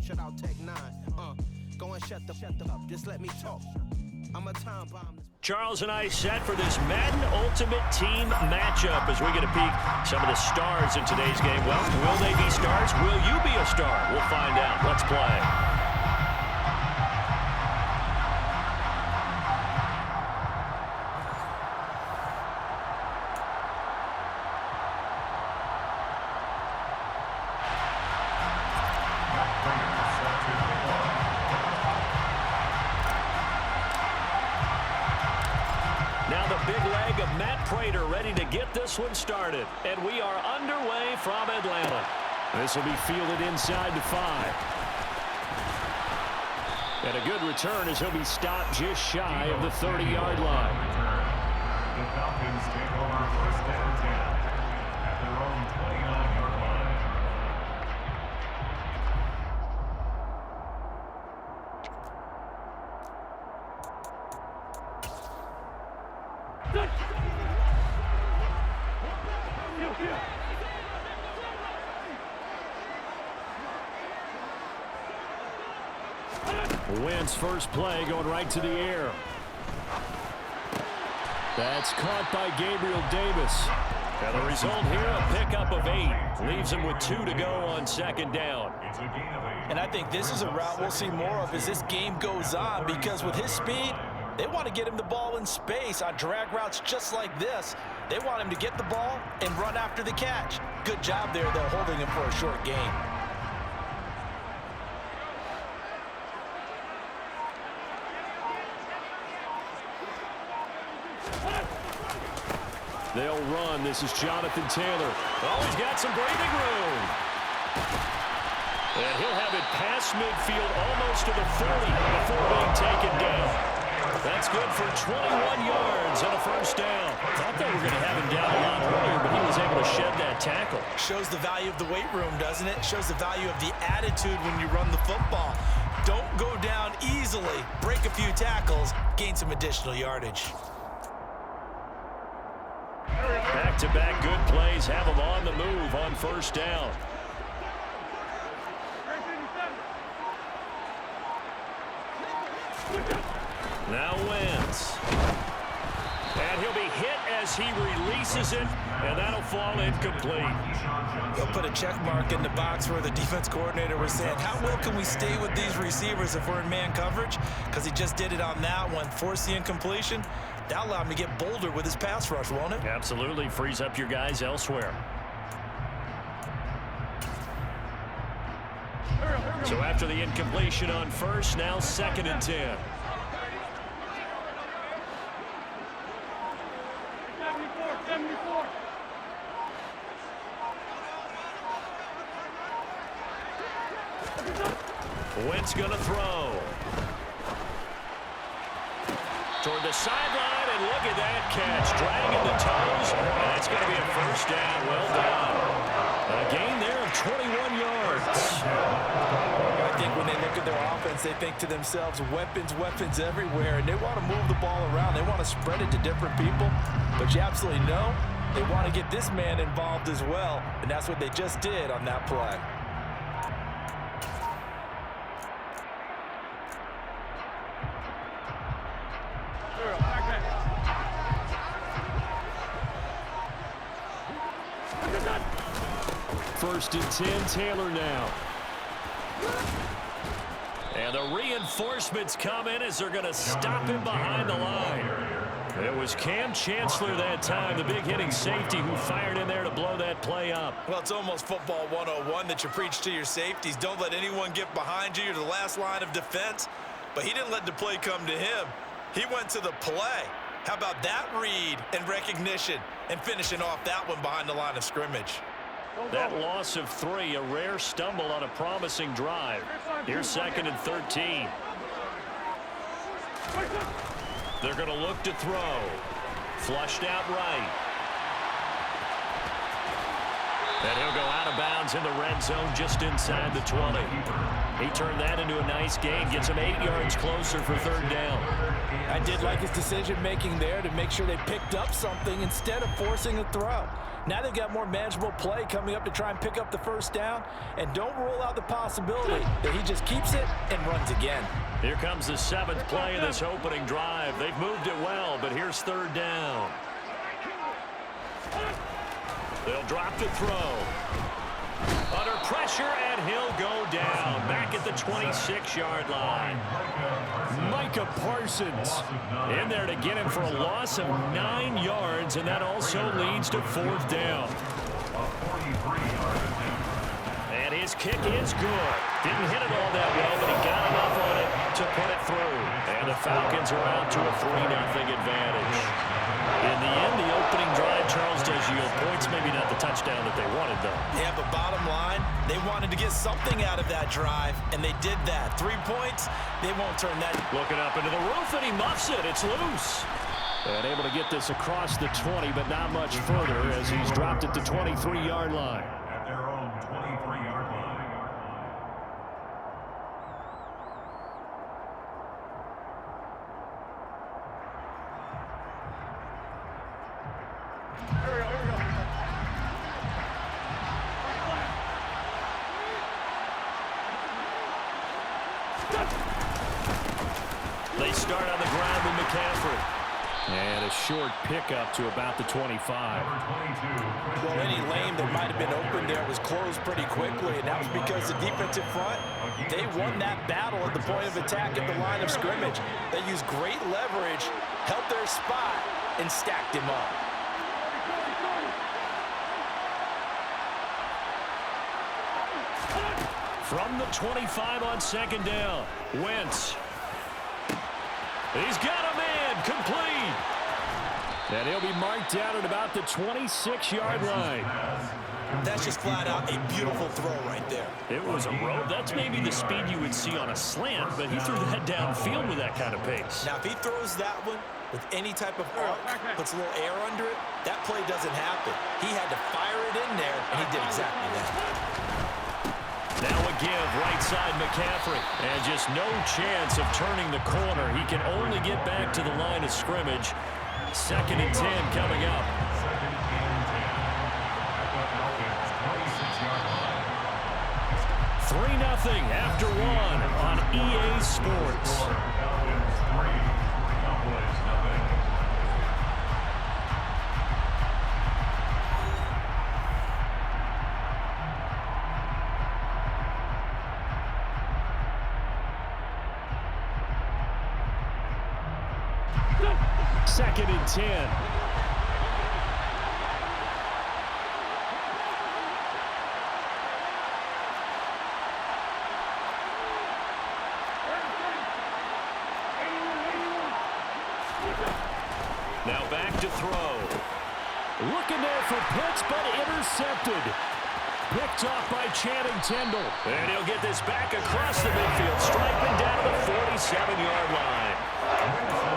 Shut out Tech 9. Go and shut the up. Just let me talk. I'm a time bomb. Charles and I set for this Madden Ultimate Team matchup as we get a peek some of the stars in today's game. Well, will they be stars? Will you be a star? We'll find out. Let's play. Ready to get this one started, and we are underway from Atlanta. This will be fielded inside the 5. And a good return as he'll be stopped just shy of the 30-yard line. The Falcons take over first and 10 at their own 29-yard line. Wentz first play going right to the air. That's caught by Gabriel Davis. And the result here, a pickup of 8. Leaves him with 2 to go on second down. And I think this is a route we'll see more of as this game goes on, because with his speed, they want to get him the ball in space on drag routes just like this. They want him to get the ball and run after the catch. Good job there, though, holding him for a short gain. They'll run. This is Jonathan Taylor. Oh, he's got some breathing room. And he'll have it past midfield almost to the 40 before being taken down. That's good for 21 yards and a first down. Thought they were going to have him down a lot earlier, but he was able to shed that tackle. Shows the value of the weight room, doesn't it? Shows the value of the attitude when you run the football. Don't go down easily. Break a few tackles. Gain some additional yardage. Back-to-back good plays have him on the move on first down. Now Wentz. And he'll be hit as he releases it, and that'll fall incomplete. They'll put a check mark in the box where the defense coordinator was saying, how well can we stay with these receivers if we're in man coverage? Because he just did it on that one, forced the incompletion. That'll allow him to get bolder with his pass rush, won't it? Absolutely. Frees up your guys elsewhere. So after the incompletion on first, now second and 10. Wentz gonna throw. Toward the sideline, and look at that catch. Dragging the toes, and that's going to be a first down. Well done. A gain there of 21 yards. I think when they look at their offense, they think to themselves, weapons, weapons everywhere, and they want to move the ball around. They want to spread it to different people, but you absolutely know they want to get this man involved as well, and that's what they just did on that play. First and 10, Taylor now. And the reinforcements come in as they're going to stop him behind the line. It was Cam Chancellor that time, the big hitting safety, who fired in there to blow that play up. Well, it's almost football 101 that you preach to your safeties. Don't let anyone get behind you. You're the last line of defense. But he didn't let the play come to him. He went to the play. How about that read and recognition and finishing off that one behind the line of scrimmage? That loss of 3, a rare stumble on a promising drive. Here's second and 13. They're going to look to throw. Flushed out right. And he'll go out of bounds in the red zone just inside the 20. He turned that into a nice gain, gets him 8 yards closer for third down. I did like his decision-making there to make sure they picked up something instead of forcing a throw. Now they've got more manageable play coming up to try and pick up the first down. And don't rule out the possibility that he just keeps it and runs again. Here comes the 7th play of this opening drive. They've moved it well, but here's 3rd down. They'll drop to throw. Under pressure, and he'll go down. Back at the 26-yard line. Micah Parsons in there to get him for a loss of 9 yards, and that also leads to 4th down. And his kick is good. Didn't hit it all that well, but he got enough on it to put it through. And the Falcons are out to a 3-0 advantage. In the end, the opening drive, Charles, does yield points. Maybe not the touchdown that they wanted, though. Yeah, but bottom line, they wanted to get something out of that drive, and they did that. 3 points, they won't turn that. Looking up into the roof, and he muffs it. It's loose. And able to get this across the 20, but not much further as he's dropped it to 23-yard line. At their own 23-yard line. They start on the ground with McCaffrey. And a short pickup to about the 25. Well, any lane that might have been open there was closed pretty quickly, and that was because the defensive front, they won that battle at the point of attack at the line of scrimmage. They used great leverage, held their spot, and stacked him up. From the 25 on 2nd down, Wentz. He's got a man, complete. And he'll be marked down at about the 26-yard line. That's just flat out a beautiful throw right there. It was a rope. That's maybe the speed you would see on a slant, but he threw that downfield with that kind of pace. Now, if he throws that one with any type of arc, puts a little air under it, that play doesn't happen. He had to fire it in there, and he did exactly that. Now a give, right side McCaffrey. And just no chance of turning the corner. He can only get back to the line of scrimmage. 2nd and 10 coming up. 3-0 after 1 on EA Sports. Second and 10. Now back to throw. Looking there for Pitts, but intercepted. Picked off by Channing Tindall. And he'll get this back across the midfield, striping down to the 47-yard line.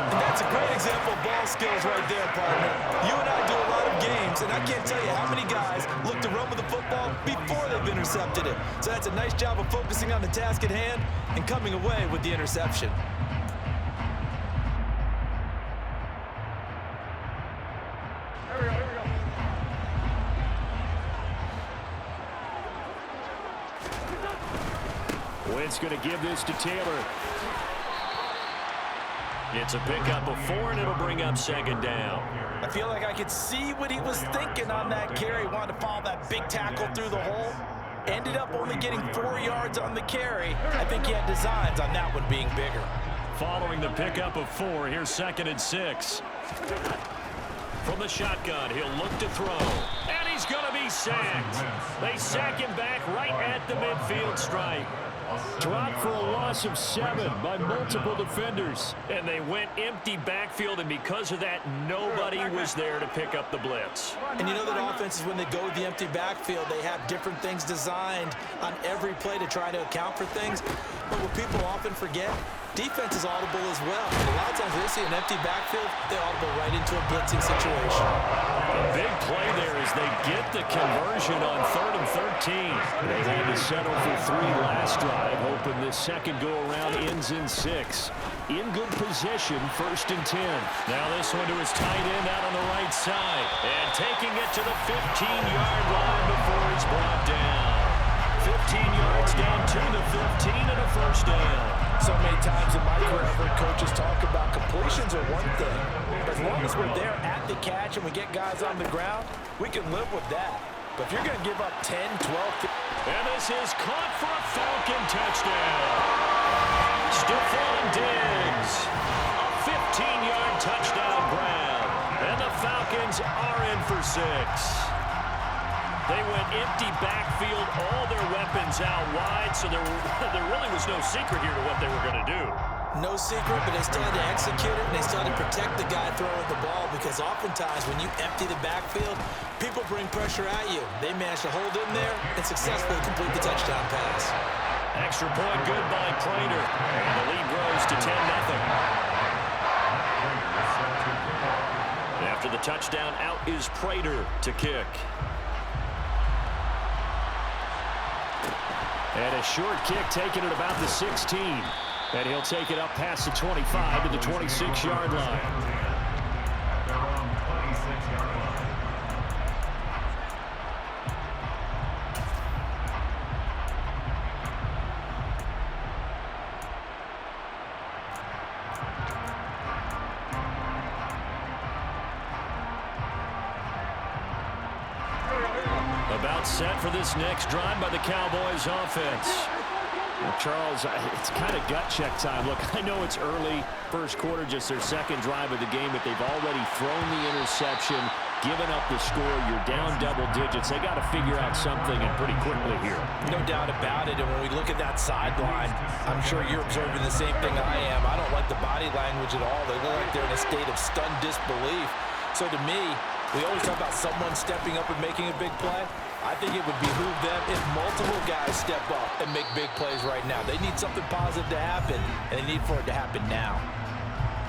And that's a great example of ball skills right there, partner. You and I do a lot of games, and I can't tell you how many guys look to run with the football before they've intercepted it. So that's a nice job of focusing on the task at hand and coming away with the interception. Wentz going to give this to Taylor. It's a pickup of 4, and it'll bring up 2nd down. I feel like I could see what he was thinking on that carry. Wanted to follow that big tackle through the hole. Ended up only getting 4 yards on the carry. I think he had designs on that one being bigger. Following the pickup of 4, here's 2nd and 6. From the shotgun, he'll look to throw. And he's going to be sacked. They sack him back right at the midfield stripe. Dropped for a loss of 7 by multiple defenders. And they went empty backfield, and because of that, nobody was there to pick up the blitz. And you know that offenses, when they go with the empty backfield, they have different things designed on every play to try to account for things. But what people often forget, defense is audible as well. And a lot of times they see an empty backfield, they audible right into a blitzing situation. A big play there as they get the conversion on 3rd and 13. They had to settle for 3 last drive. drive, hoping this second go-around ends in 6. In good position, 1st and 10. Now this one to his tight end out on the right side. And taking it to the 15-yard line before he's brought down. 15 yards down to the 15 and a 1st down. So many times in my career, I've heard coaches talk about completions are one thing. As long as we're there at the catch and we get guys on the ground, we can live with that. But if you're going to give up 10, 12... And this is caught for a Falcon touchdown. Stephon Diggs. A 15-yard touchdown grab. And the Falcons are in for 6. They went empty backfield, all their weapons out wide, so there really was no secret here to what they were going to do. No secret, but they still had to execute it, and they still had to protect the guy throwing the ball, because oftentimes when you empty the backfield, people bring pressure at you. They managed to hold in there and successfully complete the touchdown pass. Extra point good by Prater, and the lead grows to 10-0. After the touchdown, out is Prater to kick. And a short kick taken at about the 16. And he'll take it up past the 25 to the 26-yard line. At their own 26-yard line. About set for this next drive by the Cowboys offense. Well, Charles, it's kind of gut check time. Look, I know it's early, first quarter, just their second drive of the game, but they've already thrown the interception, given up the score. You're down double digits. They got to figure out something, and pretty quickly here. No doubt about it, and when we look at that sideline, I'm sure you're observing the same thing I am. I don't like the body language at all. They look like they're in a state of stunned disbelief. So to me, we always talk about someone stepping up and making a big play. I think it would behoove them if multiple guys step up and make big plays right now. They need something positive to happen, and they need for it to happen now.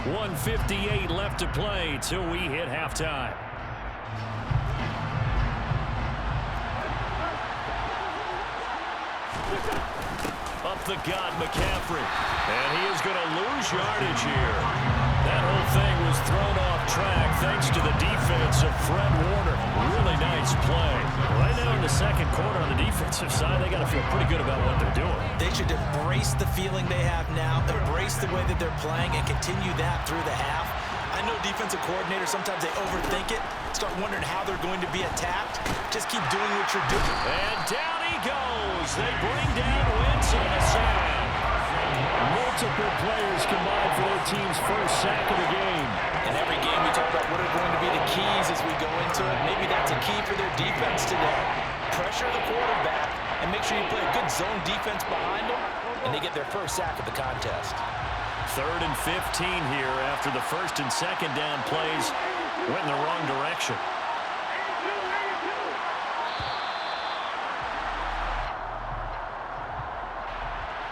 1:58 left to play till we hit halftime. Up the gut, McCaffrey. And he is going to lose yardage here. That whole thing was thrown off track thanks to the defense of Fred Warner. Really nice play. Right now in the second quarter on the defensive side, they got to feel pretty good about what they're doing. They should embrace the feeling they have now, embrace the way that they're playing, and continue that through the half. I know defensive coordinators, sometimes they overthink it, start wondering how they're going to be attacked. Just keep doing what you're doing. And down he goes. They bring down Wentz on a sack. Multiple players combined for their team's first sack of the game. In every game we talk about what are going to be the keys as we go into it. Maybe that's a key for their defense today. Pressure the quarterback and make sure you play a good zone defense behind them, and they get their first sack of the contest. 3rd and 15 here after the first and second down plays went in the wrong direction.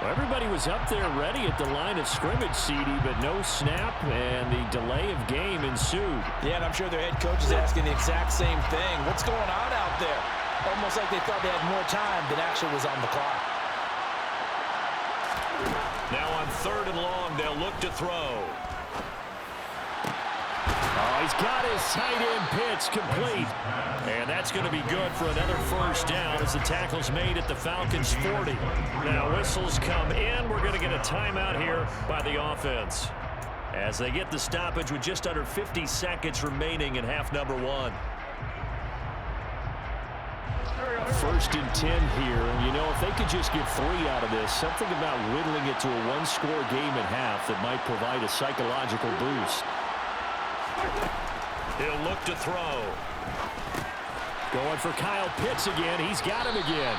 Well, everybody was up there ready at the line of scrimmage, CD, but no snap, and the delay of game ensued. Yeah, and I'm sure their head coach is asking the exact same thing. What's going on out there? Almost like they thought they had more time than actually was on the clock. Now on 3rd and long, they'll look to throw. Oh, he's got his tight end pitch complete. And that's going to be good for another first down as the tackle's made at the Falcons' 40. Now whistles come in. We're going to get a timeout here by the offense as they get the stoppage with just under 50 seconds remaining in half number 1. 1st and 10 here. You know, if they could just get 3 out of this, something about whittling it to a one-score game at half that might provide a psychological boost. He'll look to throw. Going for Kyle Pitts again. He's got him again.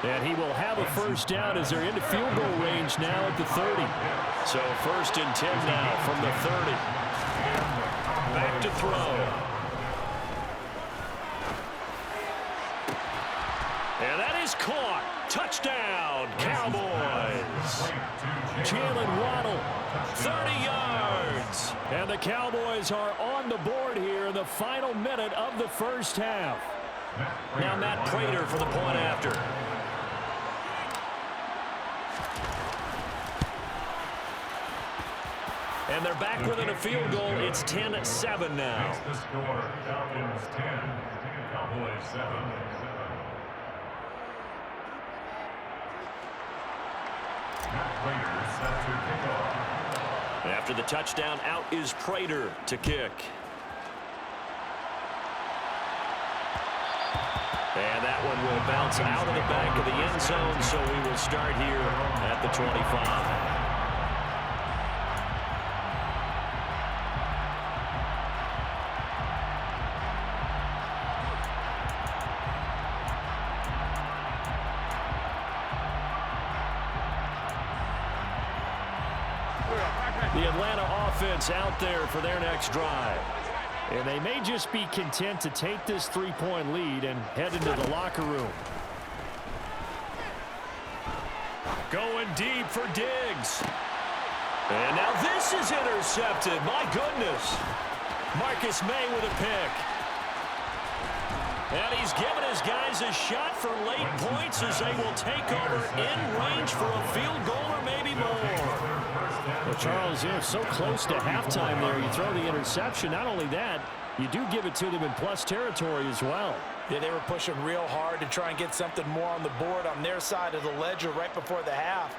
And he will have a first down as they're into field goal range now at the 30. So 1st and 10 now from the 30. Back to throw. And that is caught. Touchdown, Cowboys. Jalen Waddle, 30 yards. And the Cowboys are on the board here in the final minute of the first half. Now Matt Prater for the point after. And they're back within a field goal. It's 10-7 now. The score, Falcons 10, Cowboys 7. Prater set to kick off. After the touchdown, out is Prater to kick. And that one will bounce out of the back of the end zone, so we will start here at the 25. The Atlanta offense out there for their next drive. And they may just be content to take this three-point lead and head into the locker room. Going deep for Diggs. And now this is intercepted. My goodness. Marcus May with a pick. And he's giving his guys a shot for late points as they will take over in range for a field goal or maybe more. Well, Charles, so close to halftime there. You throw the interception. Not only that, you do give it to them in plus territory as well. Yeah, they were pushing real hard to try and get something more on the board on their side of the ledger right before the half.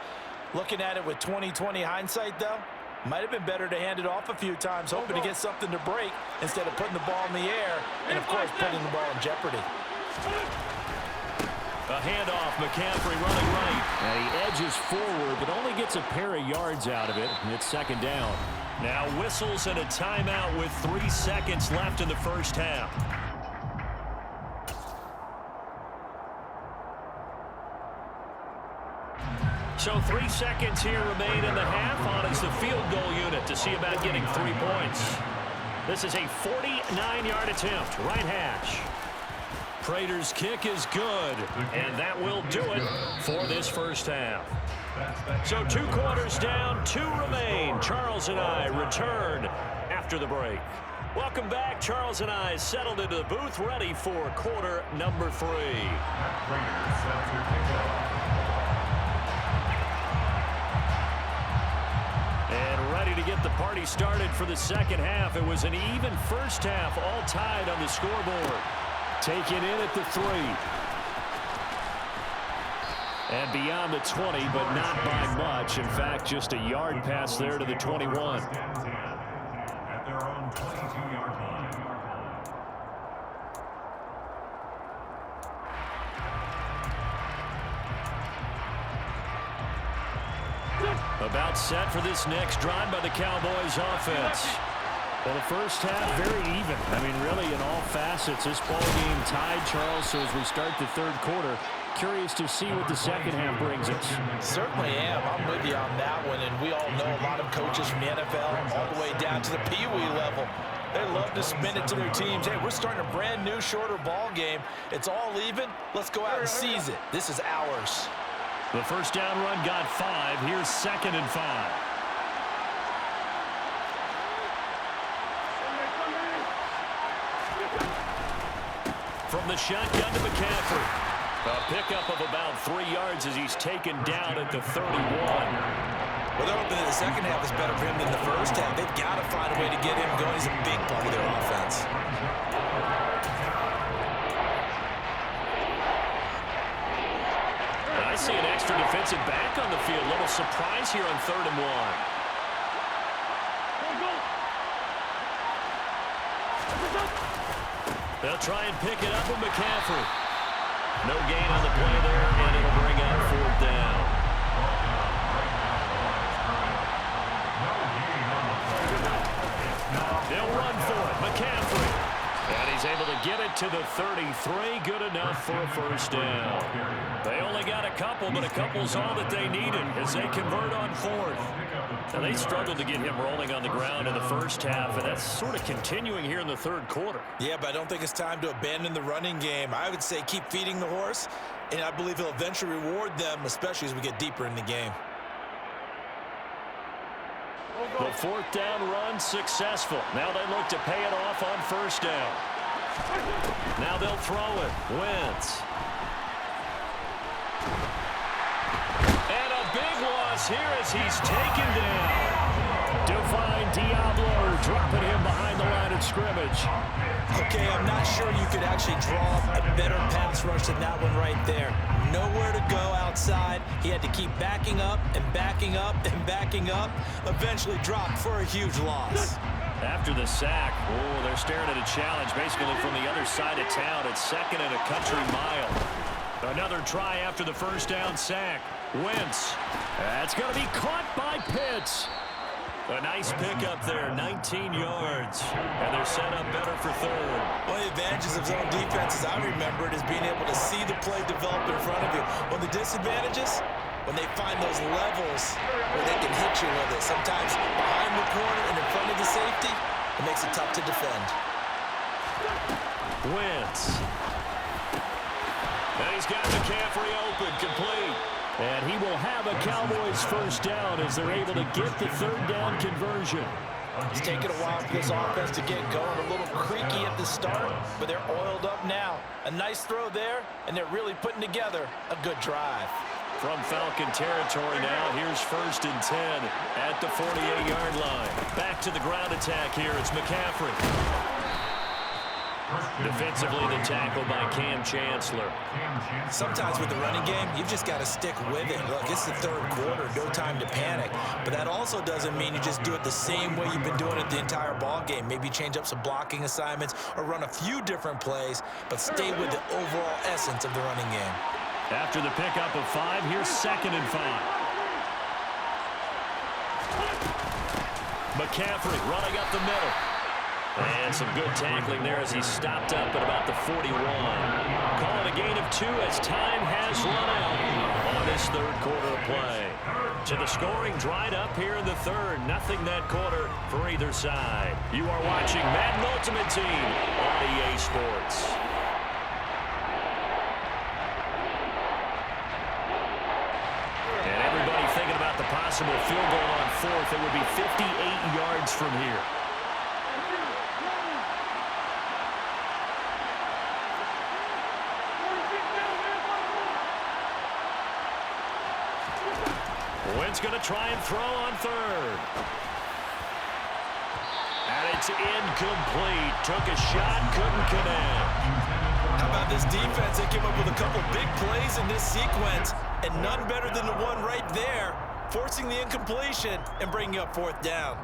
Looking at it with 20/20 hindsight, though, might have been better to hand it off a few times, hoping to get something to break instead of putting the ball in the air and, of course, putting the ball in jeopardy. A handoff, McCaffrey running right. And he edges forward, but only gets a pair of yards out of it. And it's second down. Now whistles and a timeout with 3 seconds left in the first half. So 3 seconds here remain in the half. On is the field goal unit to see about getting 3 points. This is a 49-yard attempt, right hash. Prater's kick is good, and that will do it for this first half. So 2 quarters down, 2 remain. Charles and I return after the break. Welcome back. Charles and I settled into the booth, ready for quarter number 3. And ready to get the party started for the second half. It was an even first half, all tied on the scoreboard. Taken in at the 3. And beyond the 20, but not by much. In fact, just a yard pass there to the 21. At their own 22-yard line. About set for this next drive by the Cowboys offense. Well, the first half, very even. I mean, really, in all facets, this ball game tied, Charles. So as we start the third quarter, curious to see what the second half brings us. Certainly am. I'm with you on that one. And we all know a lot of coaches from the NFL all the way down to the Pee-wee level. They love to spin it to their teams. Hey, we're starting a brand new, shorter ball game. It's all even. Let's go out and seize it. This is ours. The first down run got 5. Here's 2nd and 5. From the shotgun to McCaffrey. A pickup of about 3 yards as he's taken down at the 31. Well, they're hoping that the second half is better for him than the first half. They've got to find a way to get him going. He's a big part of their offense. I see an extra defensive back on the field. A little surprise here on 3rd and 1. They'll try and pick it up with McCaffrey. No gain on the play there, and it'll bring up 4th down. They'll run for it. McCaffrey. And he's able to get it to the 33. Good enough for a first down. They only got a couple, but a couple's all that they needed as they convert on 4th. And they struggled to get him rolling on the ground in the first half, and that's sort of continuing here in the third quarter. Yeah, but I don't think it's time to abandon the running game. I would say keep feeding the horse, and I believe he'll eventually reward them, especially as we get deeper in the game. The 4th down run successful. Now they look to pay it off on 1st down. Now they'll throw it. Wentz. And a big loss here as he's taken down. Define Diablo, dropping him behind the line of scrimmage. Okay, I'm not sure you could actually draw a better pass rush than that one right there. Nowhere to go outside. He had to keep backing up and backing up and backing up. Eventually dropped for a huge loss. After the sack, oh, they're staring at a challenge basically from the other side of town. It's 2nd and a country mile. Another try after the first down sack. Wentz. That's going to be caught by Pitts. A nice pickup there, 19 yards. And they're set up better for 3rd. One of the advantages of zone defense, as I remember it, is being able to see the play develop in front of you. One of the disadvantages, when they find those levels where they can hit you with it. Sometimes behind the corner and in front of the safety, it makes it tough to defend. Wentz. And he's got McCaffrey open, complete. And he will have a Cowboys first down as they're able to get the 3rd down conversion. It's taken a while for this offense to get going. A little creaky at the start, but they're oiled up now. A nice throw there, and they're really putting together a good drive. From Falcon territory now, here's 1st and 10 at the 48-yard line. Back to the ground attack here. It's McCaffrey. Defensively, the tackle by Cam Chancellor. Sometimes with the running game, you've just got to stick with it. Look, it's the 3rd quarter, no time to panic. But that also doesn't mean you just do it the same way you've been doing it the entire ball game. Maybe change up some blocking assignments or run a few different plays, but stay with the overall essence of the running game. After the pickup of 5, here's 2nd and 5. McCaffrey running up the middle. And some good tackling there as he stopped up at about the 41. Call it a gain of 2 as time has run out on this 3rd quarter of play. To the scoring dried up here in the 3rd. Nothing that quarter for either side. You are watching Madden Ultimate Team on EA Sports. And everybody thinking about the possible field goal on 4th. It would be 58 yards from here. Wentz going to try and throw on 3rd. And it's incomplete. Took a shot, couldn't connect. How about this defense? They came up with a couple big plays in this sequence, and none better than the one right there, forcing the incompletion and bringing up 4th down.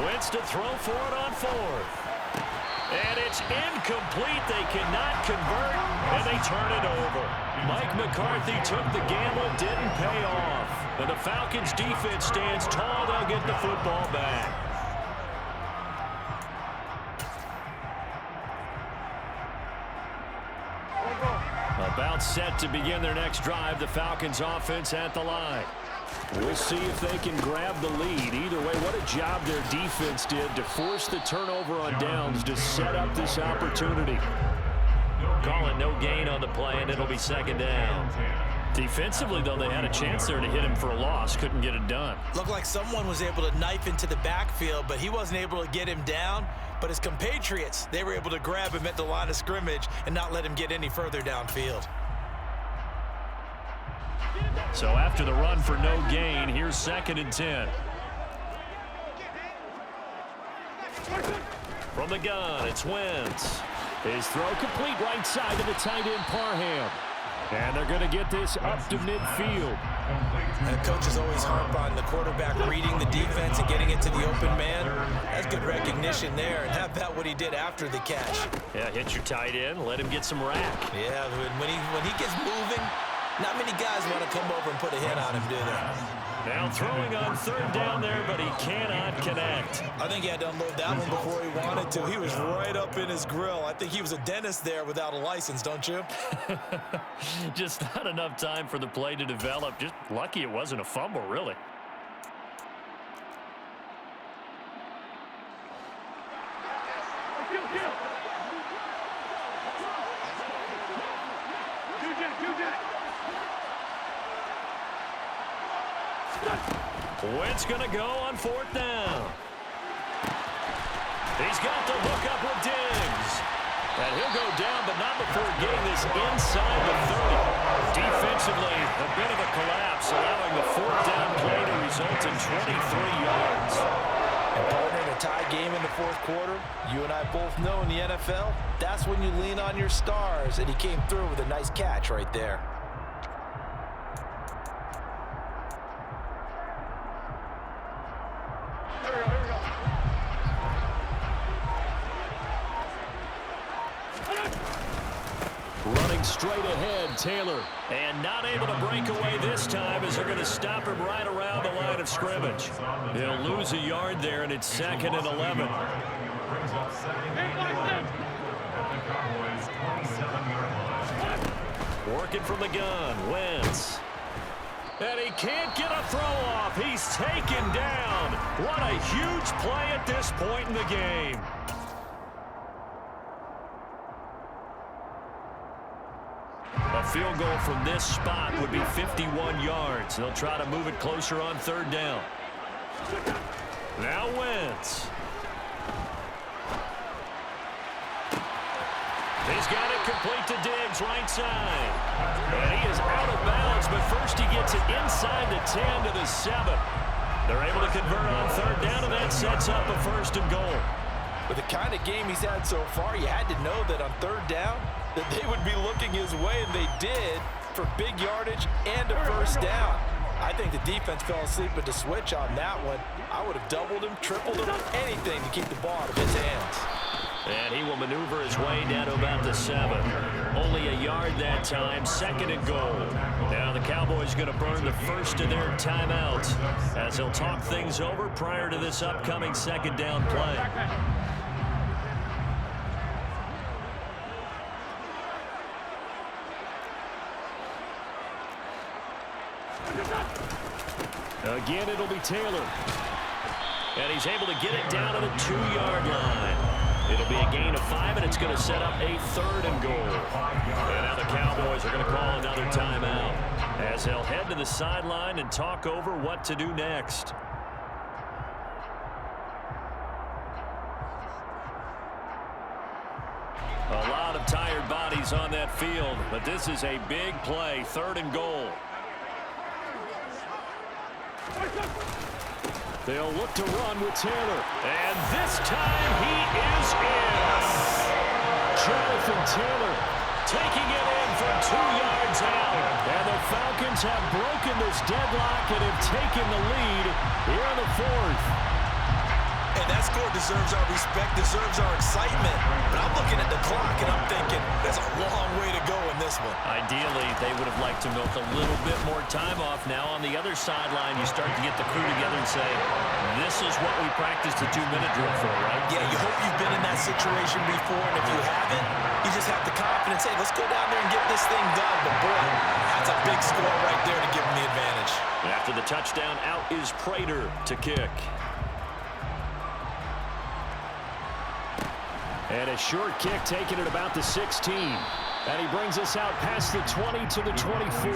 Wentz to throw for it on 4th. And it's incomplete. They cannot convert, and they turn it over. Mike McCarthy took the gamble, didn't pay off. And the Falcons' defense stands tall. They'll get the football back. About set to begin their next drive, the Falcons' offense at the line. We'll see if they can grab the lead. Either way, what a job their defense did to force the turnover on downs to set up this opportunity. Call it no gain on the play, and it'll be 2nd down. Defensively, though, they had a chance there to hit him for a loss. Couldn't get it done. Looked like someone was able to knife into the backfield, but he wasn't able to get him down. But his compatriots, they were able to grab him at the line of scrimmage and not let him get any further downfield. So after the run for no gain, here's 2nd and 10. From the gun, it's Wentz. His throw complete right side to the tight end Parham. And they're going to get this up to midfield. And coaches always harp on the quarterback reading the defense and getting it to the open man. That's good recognition there. And how about what he did after the catch? Yeah, hit your tight end, let him get some rack. Yeah, when he gets moving, not many guys want to come over and put a hit on him, do they? Now throwing on 3rd down there, but he cannot connect. I think he had to unload that one before he wanted to. He was right up in his grill. I think he was a dentist there without a license, don't you? Just not enough time for the play to develop. Just lucky it wasn't a fumble, really. Wentz going to go on 4th down. He's got the hook up with Diggs. And he'll go down, but not before getting this inside the 30. Defensively, a bit of a collapse, allowing the 4th down play to result in 23 yards. And partner, in a tie game in the 4th quarter, you and I both know in the NFL, that's when you lean on your stars, and he came through with a nice catch right there. Running straight ahead, Taylor. And not able to break away this time as they're going to stop him right around the line of scrimmage. They'll lose a yard there, and it's 2nd and 11. Working from the gun, Wentz. And he can't get a throw off. He's taken down. What a huge play at this point in the game. A field goal from this spot would be 51 yards. They'll try to move it closer on 3rd down. Now Wentz. He's got it complete to Diggs, right side. And he is out of bounds, but first he gets it inside the 10 to the 7. They're able to convert on 3rd down, and that sets up a 1st and goal. With the kind of game he's had so far, you had to know that on 3rd down, that they would be looking his way, and they did, for big yardage and a 1st down. I think the defense fell asleep at the switch on that one. I would have doubled him, tripled him, anything to keep the ball out of his hands. And he will maneuver his way down to about the 7. Only a yard that time, 2nd and goal. Now the Cowboys going to burn the first of their timeout as they'll talk things over prior to this upcoming 2nd down play. Again, it'll be Taylor. And he's able to get it down to the 2-yard line. It'll be a gain of 5, and it's going to set up a 3rd and goal. And now the Cowboys are going to call another timeout as they'll head to the sideline and talk over what to do next. A lot of tired bodies on that field, but this is a big play, 3rd and goal. They'll look to run with Taylor. And this time he is in. Jonathan Taylor taking it in from 2 yards out. And the Falcons have broken this deadlock and have taken the lead here in the 4th. And that score deserves our respect, deserves our excitement. But I'm looking at the clock, and I'm thinking there's a long way to go in this one. Ideally, they would have liked to milk a little bit more time off. Now on the other sideline, you start to get the crew together and say, this is what we practiced the 2-minute drill for, right? Yeah, you hope you've been in that situation before, and if you haven't, you just have the confidence, hey, let's go down there and get this thing done. But boy, that's a big score right there to give them the advantage. After the touchdown, out is Prater to kick. And a short kick taken at about the 16. And he brings us out past the 20 to the 24.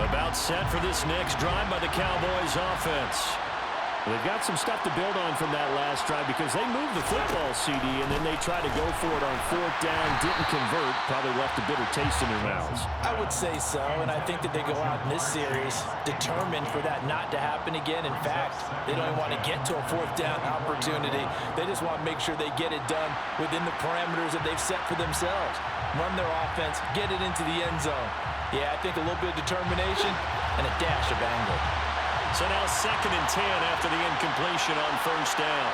About set for this next drive by the Cowboys offense. They've got some stuff to build on from that last drive because they moved the football, CD, and then they tried to go for it on 4th down, didn't convert, probably left a bitter taste in their mouths. I would say so, and I think that they go out in this series determined for that not to happen again. In fact, they don't even want to get to a 4th down opportunity. They just want to make sure they get it done within the parameters that they've set for themselves. Run their offense, get it into the end zone. Yeah, I think a little bit of determination and a dash of angle. So now 2nd and 10 after the incompletion on 1st down.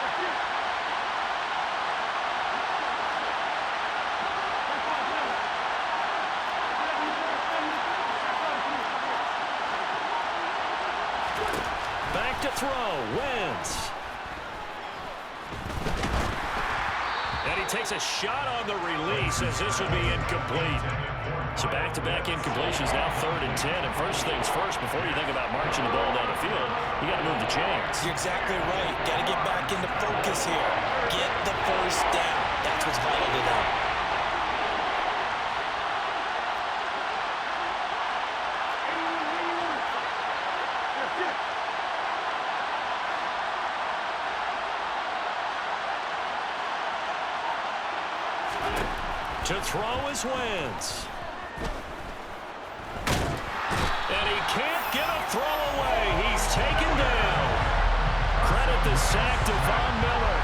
Back to throw, Wentz. And he takes a shot on the release as this will be incomplete. So back-to-back incompletions, now 3rd and 10. And first things first, before you think about marching the ball down the field, you got to move the chains. You're exactly right. Got to get back into focus here. Get the first down. That's what's vital today. To throw is Wentz. And he can't get a throw away. He's taken down. Credit the sack to Von Miller.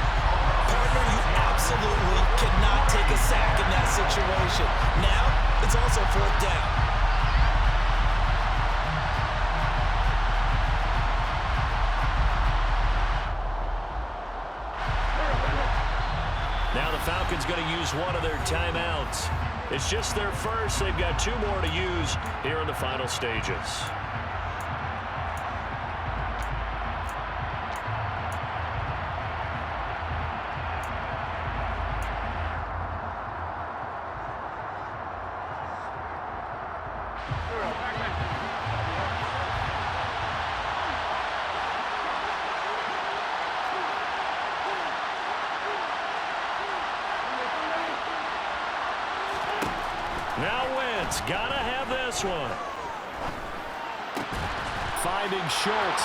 Partner, you absolutely cannot take a sack in that situation. Now, it's also 4th down. Now the Falcons going to use one of their timeouts. It's just their first. They've got 2 more to use here in the final stages. Now Wentz, gotta have this one. Finding Schultz.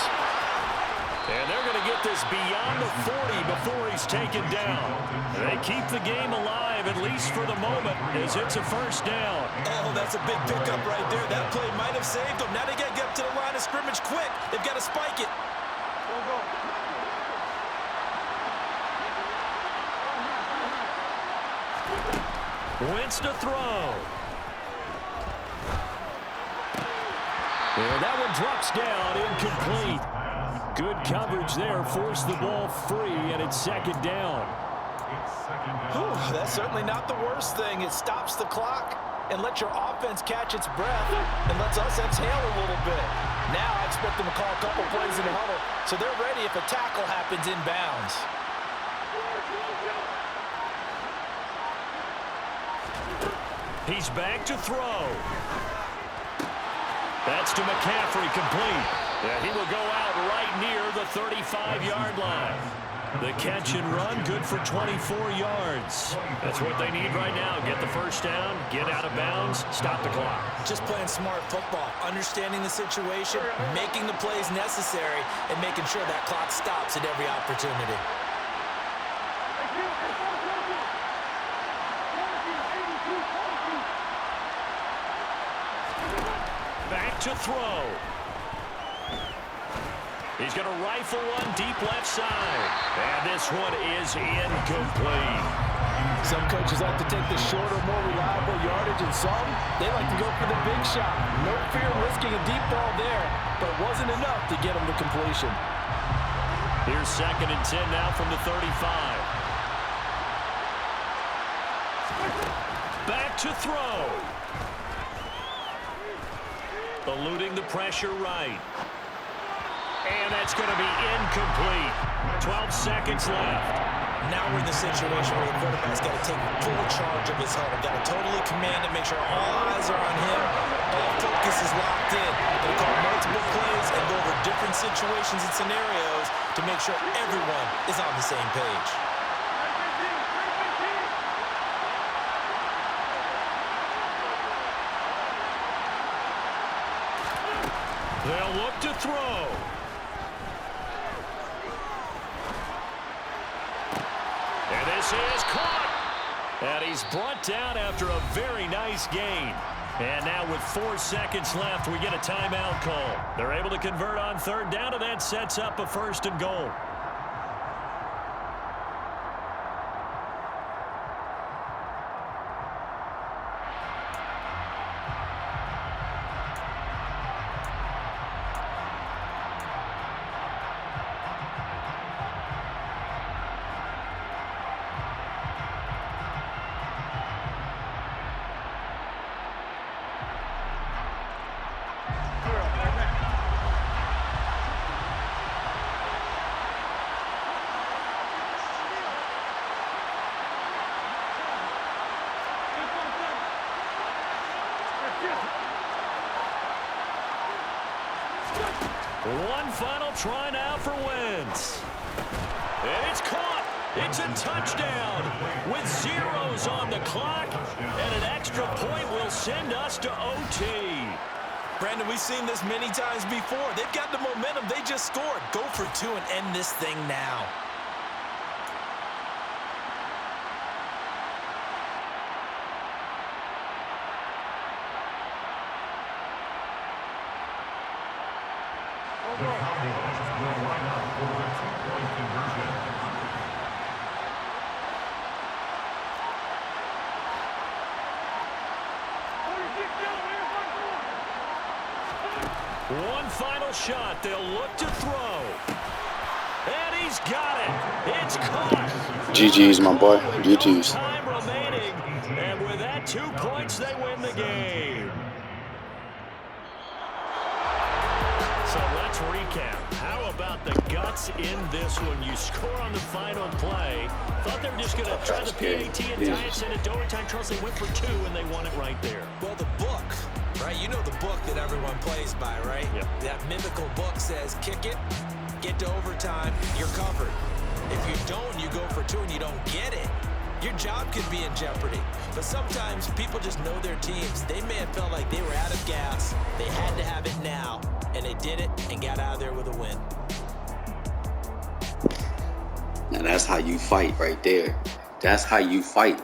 And they're going to get this beyond the 40 before he's taken down. They keep the game alive, at least for the moment, as it's a first down. Oh, that's a big pickup right there. That play might have saved them. Now they got to get up to the line of scrimmage quick. They've got to spike it. Wentz to throw. And that one drops down, incomplete. Good coverage there, forced the ball free, and it's 2nd down. Whew, that's certainly not the worst thing. It stops the clock and lets your offense catch its breath and lets us exhale a little bit. Now I expect them to call a couple plays in the huddle so they're ready if a tackle happens inbounds. He's back to throw. That's to McCaffrey, complete. Yeah, he will go out right near the 35-yard line. The catch and run, good for 24 yards. That's what they need right now. Get the first down, get out of bounds, stop the clock. Just playing smart football, understanding the situation, making the plays necessary, and making sure that clock stops at every opportunity. Back to throw. He's going to rifle one deep left side. And this one is incomplete. Some coaches like to take the shorter, more reliable yardage, and some, they like to go for the big shot. No fear of risking a deep ball there, but it wasn't enough to get them to completion. Here's 2nd and 10 now from the 35. Back to throw. Eluding the pressure right. And that's going to be incomplete. 12 seconds left. Now we're in the situation where the quarterback's got to take full charge of his huddle. Got to totally command it, make sure all eyes are on him. All focus is locked in. Going to call multiple plays and go over different situations and scenarios to make sure everyone is on the same page. They'll look to throw. And this is caught. And he's brought down after a very nice gain. And now with 4 seconds left, we get a timeout call. They're able to convert on 3rd down, and that sets up a 1st and goal. One final try now for Wentz. And it's caught. It's a touchdown with zeros on the clock. And an extra point will send us to OT. Brandon, we've seen this many times before. They've got the momentum. They just scored. Go for 2 and end this thing now. The Cowboys will line up for the 2-point conversion. One final shot. They'll look to throw. And he's got it. It's caught. GG's, my boy. GG's. Time remaining. And with that 2 points, they win the game. So let's recap. How about the guts in this one? You score on the final play. Thought they were just going to try the PAT and tie it, send it to overtime. Trust they went for 2, and they won it right there. Well, the book, right? You know the book that everyone plays by, right? Yep. That mythical book says, kick it, get to overtime, you're covered. If you don't, you go for 2 and you don't get it, your job could be in jeopardy. But sometimes people just know their teams. They may have felt like they were out of gas. They had to have it now, and they did it and got out of there with a win. Now that's how you fight right there. That's how you fight.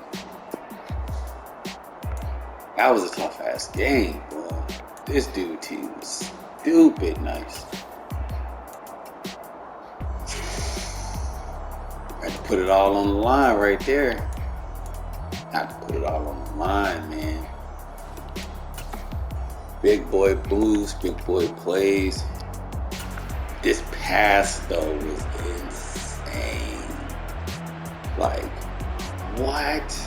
That was a tough-ass game, boy. This dude team was stupid nice. Had to put it all on the line right there. Had to put it all on the line, man. Big boy moves, big boy plays. This pass, though, was insane. Like, what?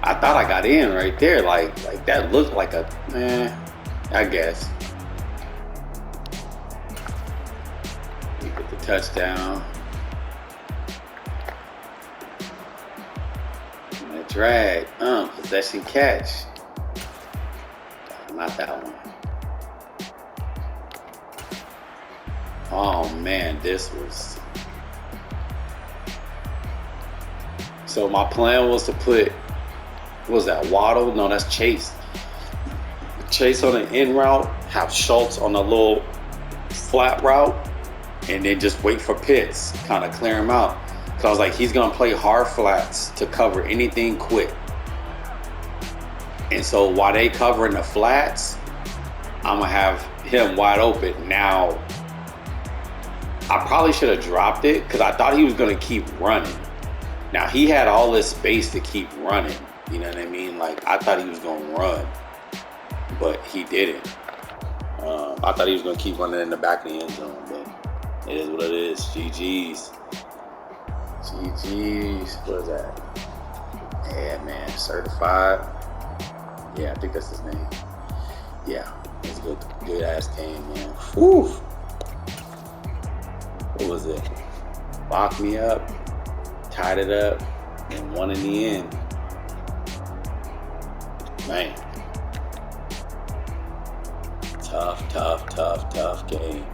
I thought I got in right there. Like that looked like a, I guess. We get the touchdown. And a drag. Possession catch. Not that one. Oh man, this was. So my plan was to put, what was that, Waddle? No, that's Chase. Chase on the in route, have Schultz on the little flat route, and then just wait for Pitts, kind of clear him out. Because I was like, he's going to play hard flats to cover anything quick. And so while they covering the flats, I'm going to have him wide open. Now, I probably should have dropped it because I thought he was going to keep running. Now, he had all this space to keep running. You know what I mean? Like, I thought he was going to run, but he didn't. I thought he was going to keep running in the back of the end zone, but it is what it is. GG's. GG's. What is that? Yeah, man. Certified. Yeah, I think that's his name. Yeah, it's a good ass game, man. Whew. What was it? Locked me up, tied it up, and won in the end. Man. Tough game.